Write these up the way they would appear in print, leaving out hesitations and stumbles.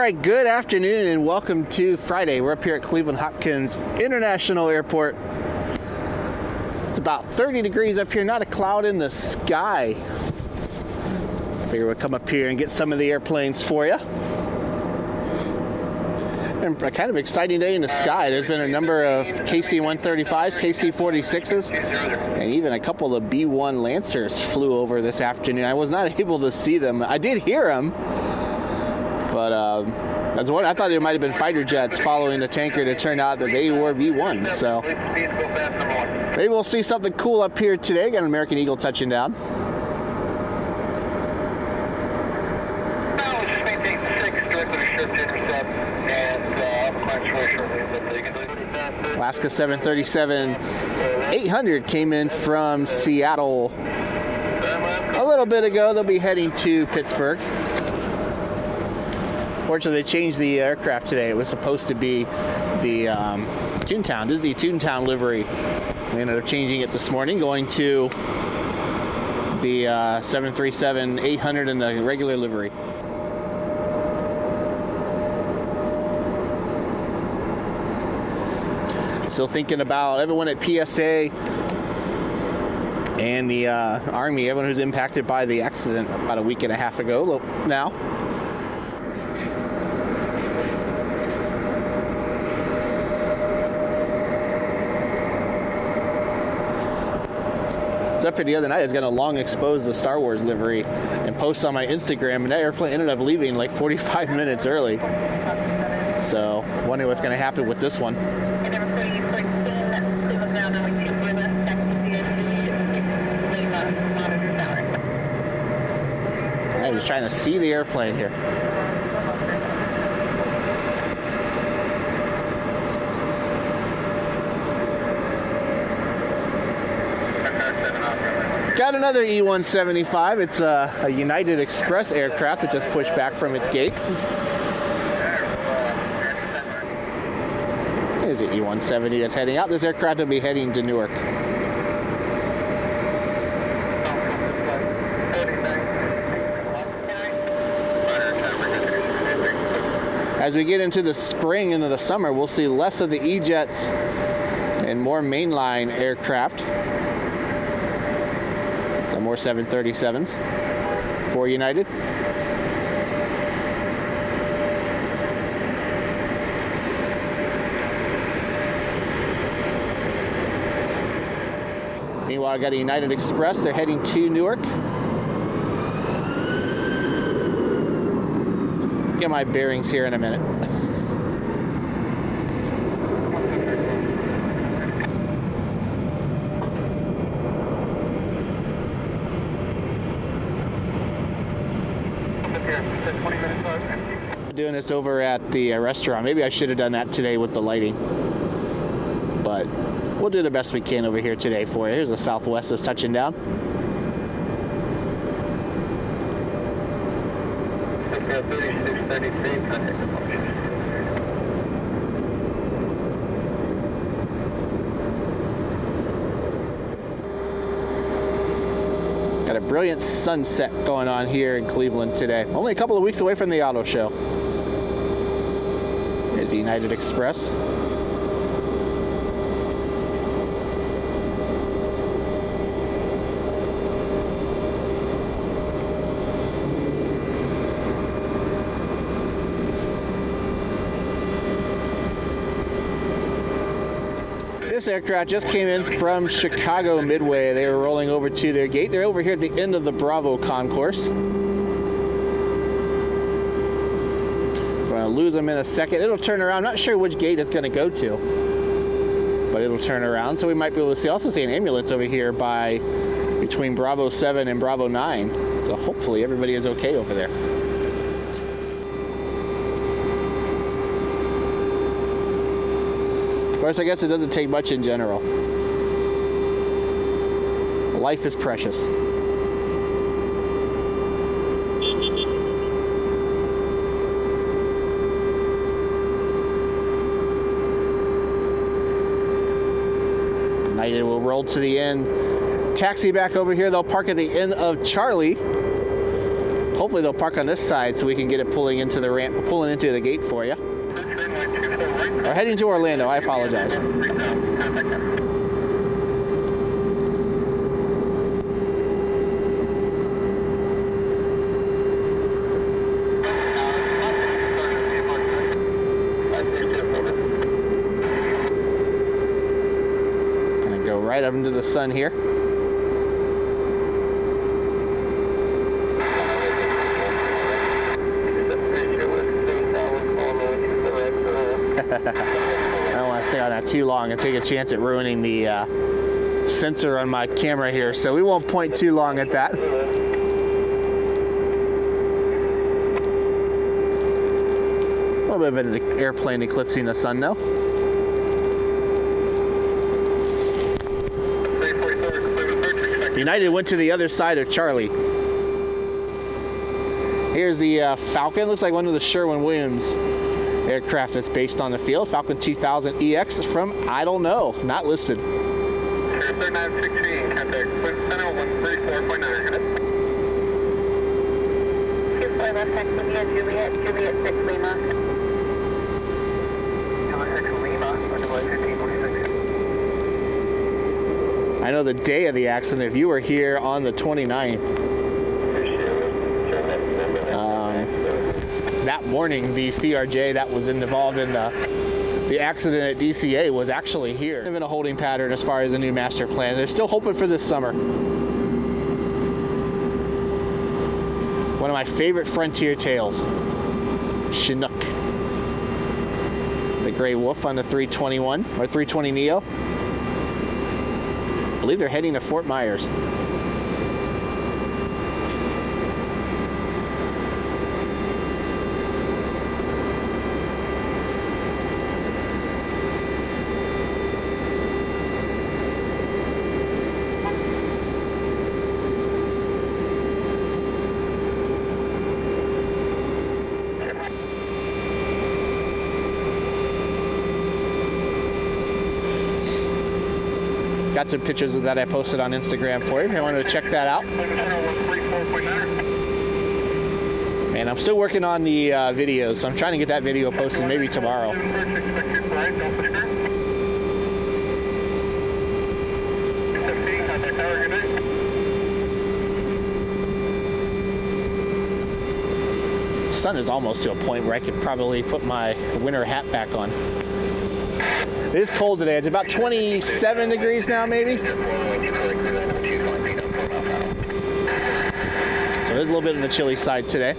right, good afternoon and welcome to Friday. We're up here at Cleveland Hopkins International Airport. It's about 30 degrees up here, not a cloud in the sky. Figure we'll come up here and get some of the airplanes for you. And a kind of exciting day in the sky. There's been a number of KC-135s, KC-46s, and even a couple of B-1 Lancers flew over this afternoon. I was not able to see them. I did hear them, but that's what I thought it might have been fighter jets following the tanker. It turned out that they were B-1s. So maybe we'll see something cool up here today. Got an American Eagle touching down. Alaska 737-800 came in from Seattle a little bit ago. They'll be heading to Pittsburgh. Fortunately, they changed the aircraft today. It was supposed to be the Toontown, Disney Toontown livery. We ended up changing it this morning, going to the 737-800 in the regular livery. Still thinking about everyone at PSA and the Army, everyone who's impacted by the accident about a week and a half ago now. So up here the other night, I was going to long expose the Star Wars livery and post on my Instagram, and that airplane ended up leaving like 45 minutes early. So, wondering what's going to happen with this one. I was trying to see the airplane here. Got another E-175. It's a United Express aircraft that just pushed back from its gate. There's the E-170 that's heading out. This aircraft will be heading to Newark. As we get into the spring, into the summer, we'll see less of the E-jets and more mainline aircraft. So more 737s for United. Meanwhile, I got a United Express. They're heading to Newark. Get my bearings here in a minute. Doing this over at the restaurant. Maybe I should have done that today with the lighting, but we'll do the best we can over here today for you. Here's the Southwest that's touching down. Got a brilliant sunset going on here in Cleveland today. Only a couple of weeks away from the auto show. Here's the United Express. This aircraft just came in from Chicago Midway. They were rolling over to their gate. They're over here at the end of the Bravo concourse. We're going to lose them in a second. It'll turn around. I'm not sure which gate it's going to go to, but it'll turn around. So we might be able to see, also see an ambulance over here between Bravo 7 and Bravo 9. So hopefully everybody is okay over there. Of course, I guess it doesn't take much in general. Life is precious. United will roll to the end, taxi back over here. They'll park at the end of Charlie. Hopefully they'll park on this side so we can get it pulling into the ramp, pulling into the gate for you. Or heading to Orlando, I apologize. Gonna go right up into the sun here. I don't want to stay on that too long and take a chance at ruining the sensor on my camera here, so we won't point too long at that. A little bit of an airplane eclipsing the sun though. United went to the other side of Charlie. Here's the Falcon. Looks like one of the Sherwin-Williams aircraft that's based on the field. Falcon 2000 EX from, I don't know, not listed. 3916, contact Wind Center 134.9. 24 left next Juliet, Juliet 6 Lima. Juliet 6 Lima, Juliet 1546. I know the day of the accident, if you were here on the 29th, that morning, the CRJ that was involved in the accident at DCA was actually here. Kind of in a holding pattern as far as the new master plan. They're still hoping for this summer. One of my favorite Frontier tails, Chinook. The Gray Wolf on the 321 or 320 Neo. I believe they're heading to Fort Myers. Got some pictures of that I posted on Instagram for you if you wanted to check that out. And I'm still working on the video, so I'm trying to get that video posted maybe tomorrow. The sun is almost to a point where I could probably put my winter hat back on. It is cold today. It's about 27 degrees now, maybe. So there's a little bit on the chilly side today.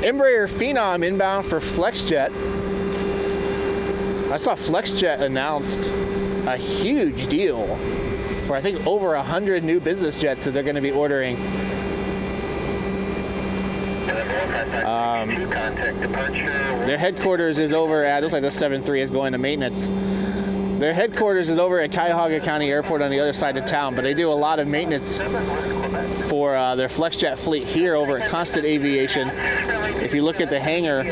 Embraer Phenom inbound for FlexJet. I saw FlexJet announced a huge deal for I think over 100 new business jets that they're going to be ordering. Their headquarters is over at, looks like the 73 is going to maintenance. Their headquarters is over at Cuyahoga County Airport on the other side of town, but they do a lot of maintenance for their FlexJet fleet here over at Constant Aviation. If you look at the hangar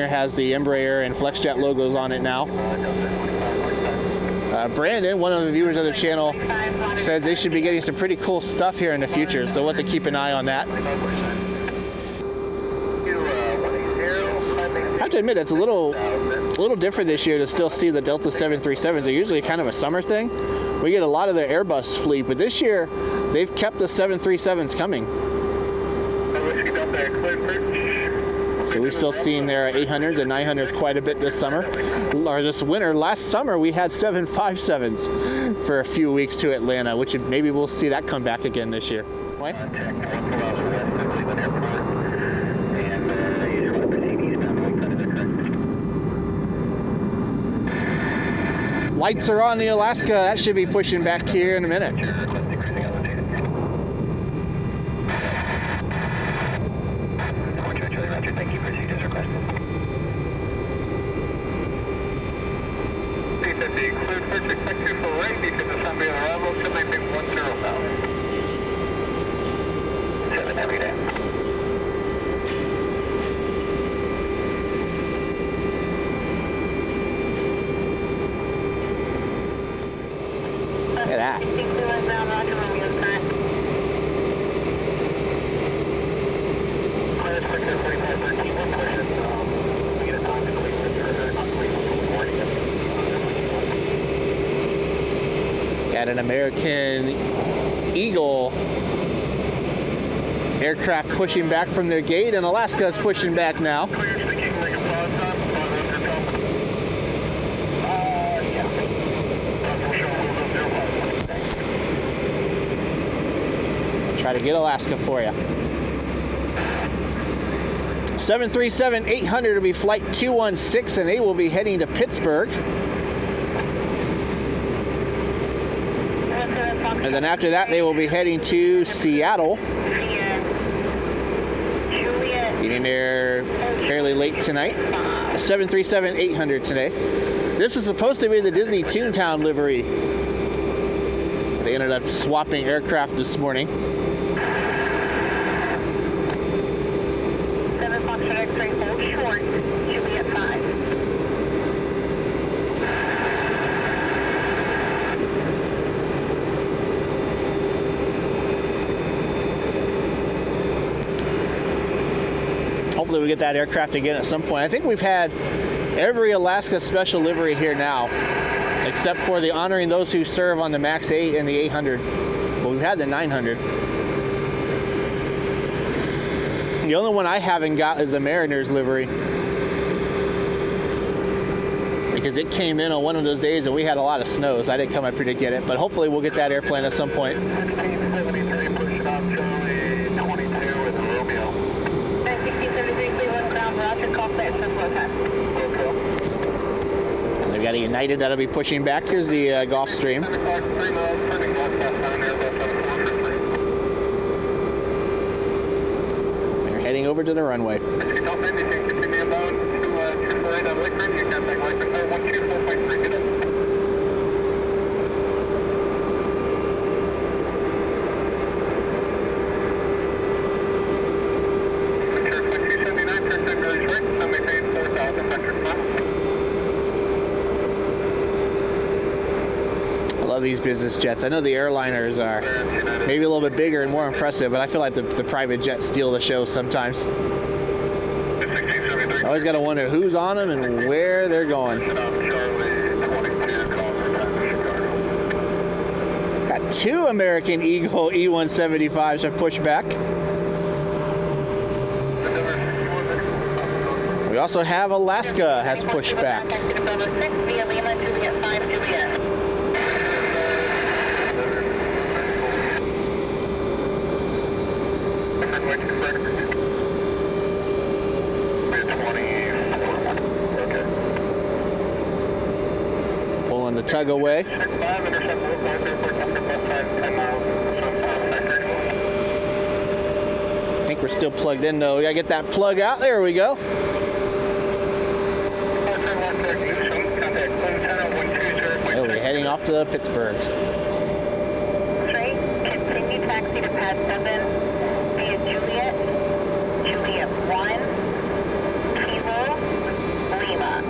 has the Embraer and FlexJet logos on it now. Brandon, one of the viewers of the channel, says they should be getting some pretty cool stuff here in the future, so we'll have to keep an eye on that. I have to admit, it's a little different this year to still see the Delta 737s. They're usually kind of a summer thing. We get a lot of the Airbus fleet, but this year they've kept the 737s coming. So we've still seen their 800s and 900s quite a bit this summer, or this winter. Last summer we had 757s for a few weeks to Atlanta, which maybe we'll see that come back again this year. Why? Lights are on the Alaska. That should be pushing back here in a minute. Thank you. Procedures requested. P50, include first expect you for right because the sun being arrival should make 10,000. 7 every day. that. Got an American Eagle aircraft pushing back from their gate, and Alaska's pushing back now. Try to get Alaska for you. 737-800 will be flight 216, and they will be heading to Pittsburgh. And then after that, they will be heading to Seattle. Getting there fairly late tonight. 737-800 today. This was supposed to be the Disney Toontown livery. They ended up swapping aircraft this morning. 7 Foxtrot X-ray, hold short, Juliet 5. Hopefully we get that aircraft again at some point. I think we've had every Alaska special livery here now, except for the honoring those who serve on the MAX 8 and the 800. Well, we've had the 900. The only one I haven't got is the Mariners livery, because it came in on one of those days and we had a lot of snow, so I didn't come up here to get it. But hopefully we'll get that airplane at some point. 1673, pushing up Charlie 22 with Romeo. 1673, Cleveland ground, Roger, call clear for flow time. And they've got a United that'll be pushing back. Here's the Gulfstream. 10 o'clock, 3 miles, turning left, left 9, Airbus 7453. They're heading over to the runway. Whiskey Delta Indy, continue inbound to 248 on Lakeridge. You contact Lakeridge 124.3, get up. I love these business jets. I know the airliners are maybe a little bit bigger and more impressive, but I feel like the private jets steal the show sometimes. I always got to wonder who's on them and where they're going. Got two American Eagle E-175s have pushed back. We also have Alaska has pushed back. Pulling the tug away. I think we're still plugged in though. We gotta get that plug out. There we go. Oh, we're heading off to Pittsburgh. Straight, continue taxi to pad 7 via Juliet, Juliet 1, Kilo, Lima.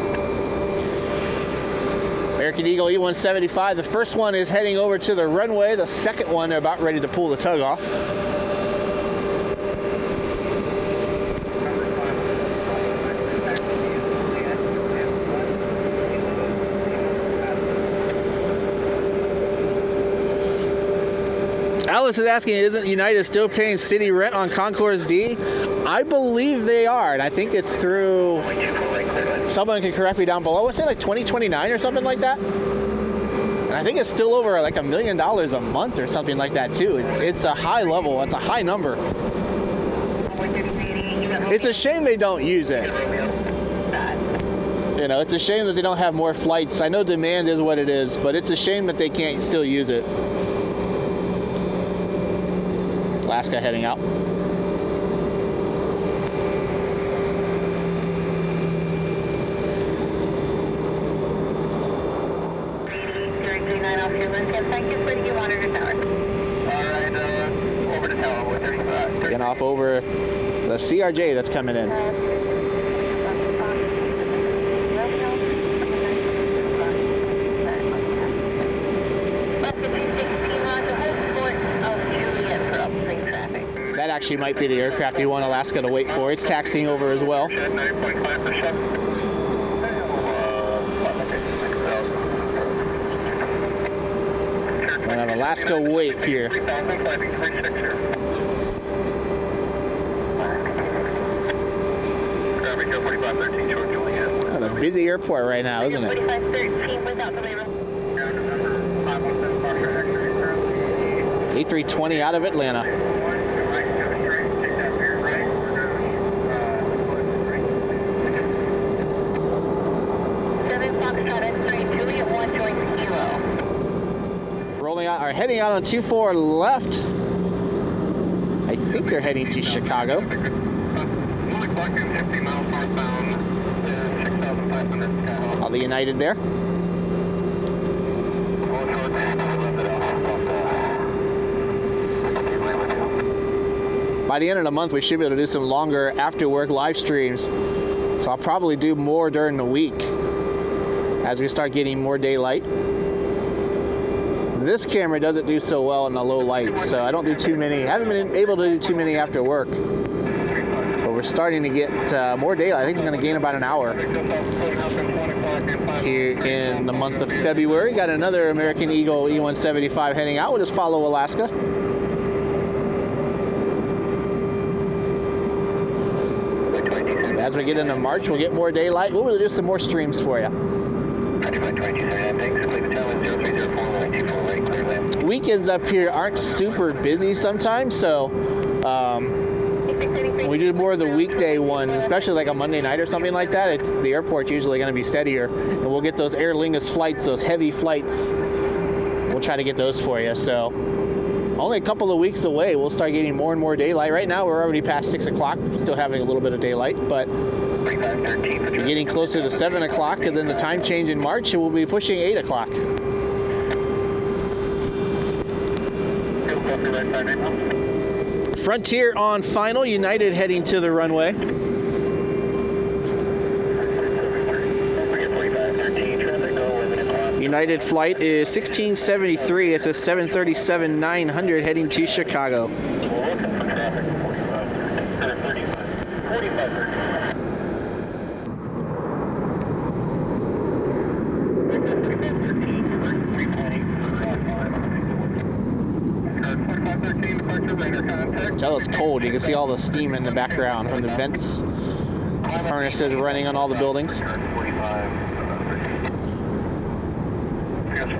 American Eagle E-175. The first one is heading over to the runway. The second one, they're about ready to pull the tug off. Alice is asking, isn't United still paying city rent on Concourse D? I believe they are, and I think it's through, someone can correct me down below, what's it, like 2029 or something like that? And I think it's still over like $1 million a month or something like that too. It's a high level, it's a high number. It's a shame they don't use it. You know, it's a shame that they don't have more flights. I know demand is what it is, but it's a shame that they can't still use it. Alaska heading out. Thank you for the monitor tower. Alright, over to tower with her. Getting off over the CRJ that's coming in. Left 56 actually might be the aircraft you want Alaska to wait for. It's taxiing over as well. 9.5%. We're gonna have Alaska wait here. 3,000, climbing 36 here. Traffic 4513 short Juliet. Oh, a busy airport right now, isn't it? 4513 without the label. A320 out of Atlanta. Rolling out, or heading out on 24 left. I think they're heading to Chicago. All the United there. By the end of the month, we should be able to do some longer after-work live streams. So I'll probably do more during the week as we start getting more daylight. This camera doesn't do so well in the low light, so I don't do too many. Haven't been able to do too many after work. But we're starting to get more daylight. I think it's going to gain about an hour here in the month of February. Got another American Eagle E175 heading out. We'll just follow Alaska. As we get into March, we'll get more daylight. We'll do some more streams for you. Weekends up here aren't super busy sometimes, so we do more of the weekday ones, especially like a Monday night or something like that. The airport's usually going to be steadier, and we'll get those Aer Lingus flights, those heavy flights. We'll try to get those for you. So only a couple of weeks away, we'll start getting more and more daylight. Right now, we're already past 6 o'clock, still having a little bit of daylight, but we're getting closer to 7 o'clock, and then the time change in March, and we'll be pushing 8 o'clock. Frontier on final, United heading to the runway. United flight is 1673. It's a 737-900 heading to Chicago. Tell it's cold. You can see all the steam in the background from the vents. The furnaces running on all the buildings.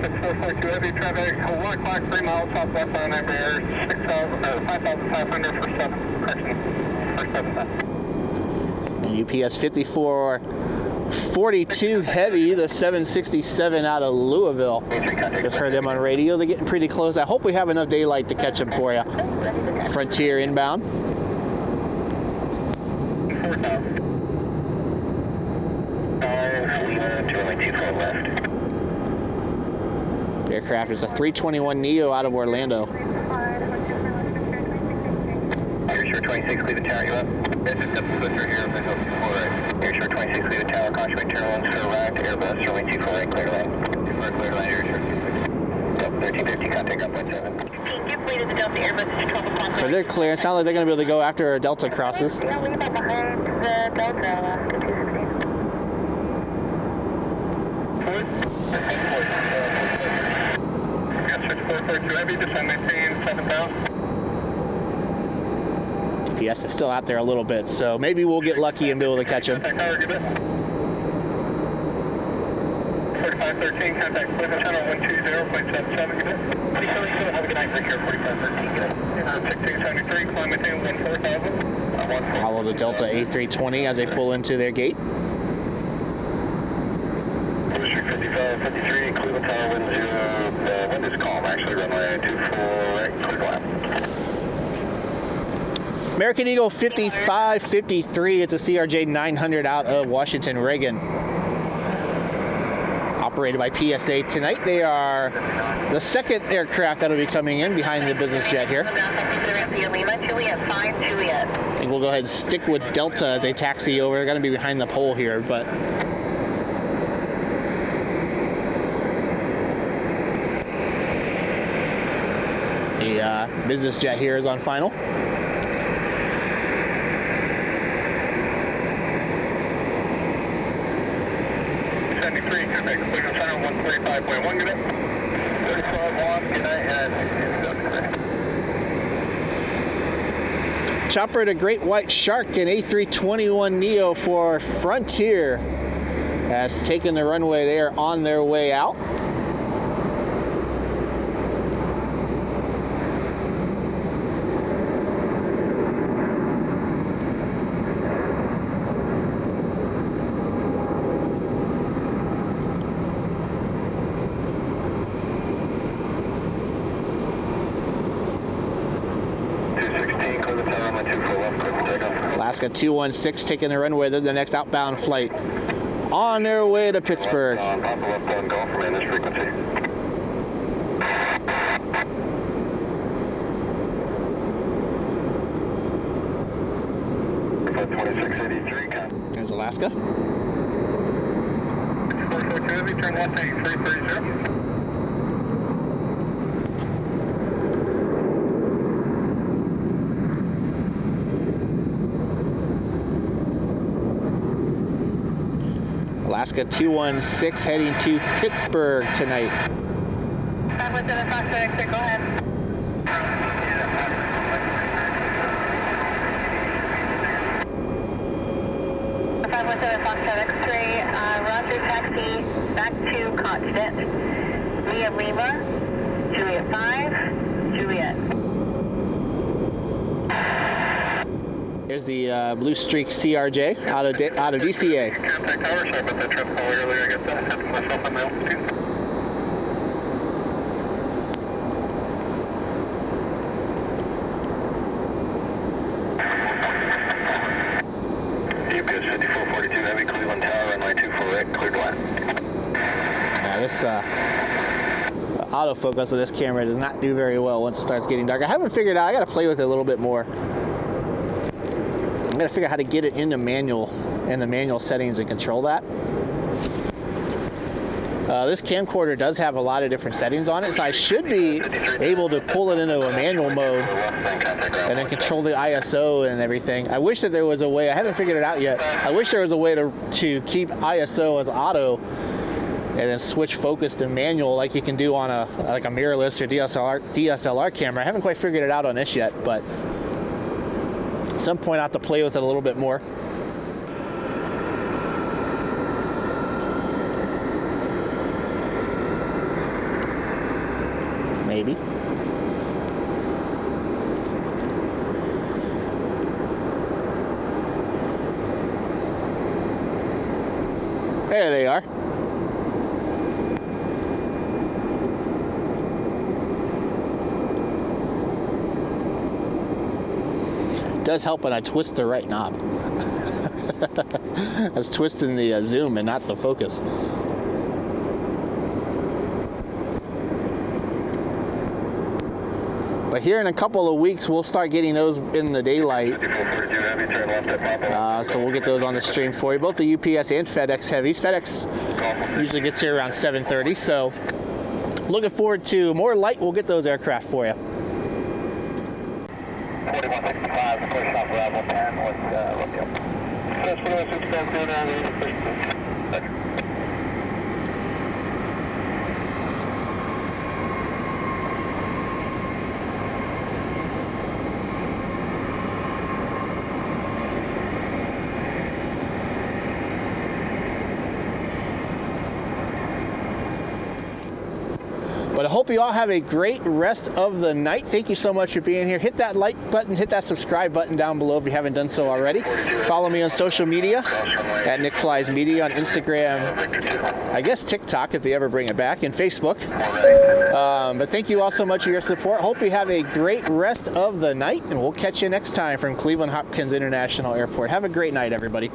6442 heavy traffic, 1 o'clock, 3 miles southwest on Embraer, 5,500 for 7, correction, for 7. UPS 5442 heavy, the 767 out of Louisville. Just heard them on radio. They're getting pretty close. I hope we have enough daylight to catch them for you. Frontier inbound. 4,000. 224 left. The aircraft is a 321neo out of Orlando. Airshore 26, leave the tower, you up? This is the Swisser here, this is 4 Airshore 26, leave the tower, caution right turn once for arrive to Airbus, runway 24 right, clear line. 24 clear line, Airshore 1350, contact up 17. Give lead to the Delta Airbus, it's 12 o'clock. So they're clear. It sounds like they're going to be able to go after Delta crosses. Yeah, leave that behind the Delta, Alaska 216. Heavy, descend maintain 7,000. PS is still out there a little bit, so maybe we'll get lucky and be able to catch him. 4513, contact Cleveland Channel 120.77, good day. Have a good night, take care, 4513, good day. 1673, climb maintain 14,000. Follow the Delta A320 as they pull into their gate. 53, Cleveland Tower, wind is calm, actually, runway 24, right, clear left. American Eagle 5553, it's a CRJ 900 out of Washington Reagan. Operated by PSA tonight. They are the second aircraft that will be coming in behind the business jet here. I think we'll go ahead and stick with Delta as they taxi over. They're going to be behind the pole here, but the business jet here is on final. 93, perfect. Cleveland Center 145.1, good night. 35-1, good night, and Chopper to Great White Shark and A321neo for Frontier has taken the runway. They are on their way out. Alaska 216 taking the runway. They're the next outbound flight on their way to Pittsburgh. There's Alaska. Turn left 8330. Alaska 216 heading to Pittsburgh tonight. 517 Foxtrot X-ray, go ahead. 517 Foxtrot X-ray, roger taxi back to Constant. Lima, Juliet 5, Juliet. There's the Blue Streak CRJ out of DCA. Contact tower, sorry about that trip call earlier. I got that ahead of myself on my altitude. UPS 5442 Heavy, Cleveland Tower, runway 248, cleared line. This autofocus of this camera does not do very well once it starts getting dark. I haven't figured out, I gotta play with it a little bit more. I'm gonna figure out how to get it into manual and the manual settings and control that. This camcorder does have a lot of different settings on it, so I should be able to pull it into a manual mode and then control the ISO and everything. I wish that there was a way, I haven't figured it out yet, I wish there was a way to keep ISO as auto and then switch focus to manual like you can do on a mirrorless or DSLR camera. I haven't quite figured it out on this yet, but at some point I'll have to play with it a little bit more. Maybe. There they are. It does help when I twist the right knob. I was twisting the zoom and not the focus. But here in a couple of weeks, we'll start getting those in the daylight. So we'll get those on the stream for you. Both the UPS and FedEx heavies. FedEx usually gets here around 7:30. So looking forward to more light. We'll get those aircraft for you. 4165, push off arrival 10 with But I hope you all have a great rest of the night. Thank you so much for being here. Hit that like button, hit that subscribe button down below if you haven't done so already. Follow me on social media at Nick Flies Media on Instagram, I guess TikTok if they ever bring it back, and Facebook. But thank you all so much for your support. Hope you have a great rest of the night, and we'll catch you next time from Cleveland Hopkins International Airport. Have a great night, everybody.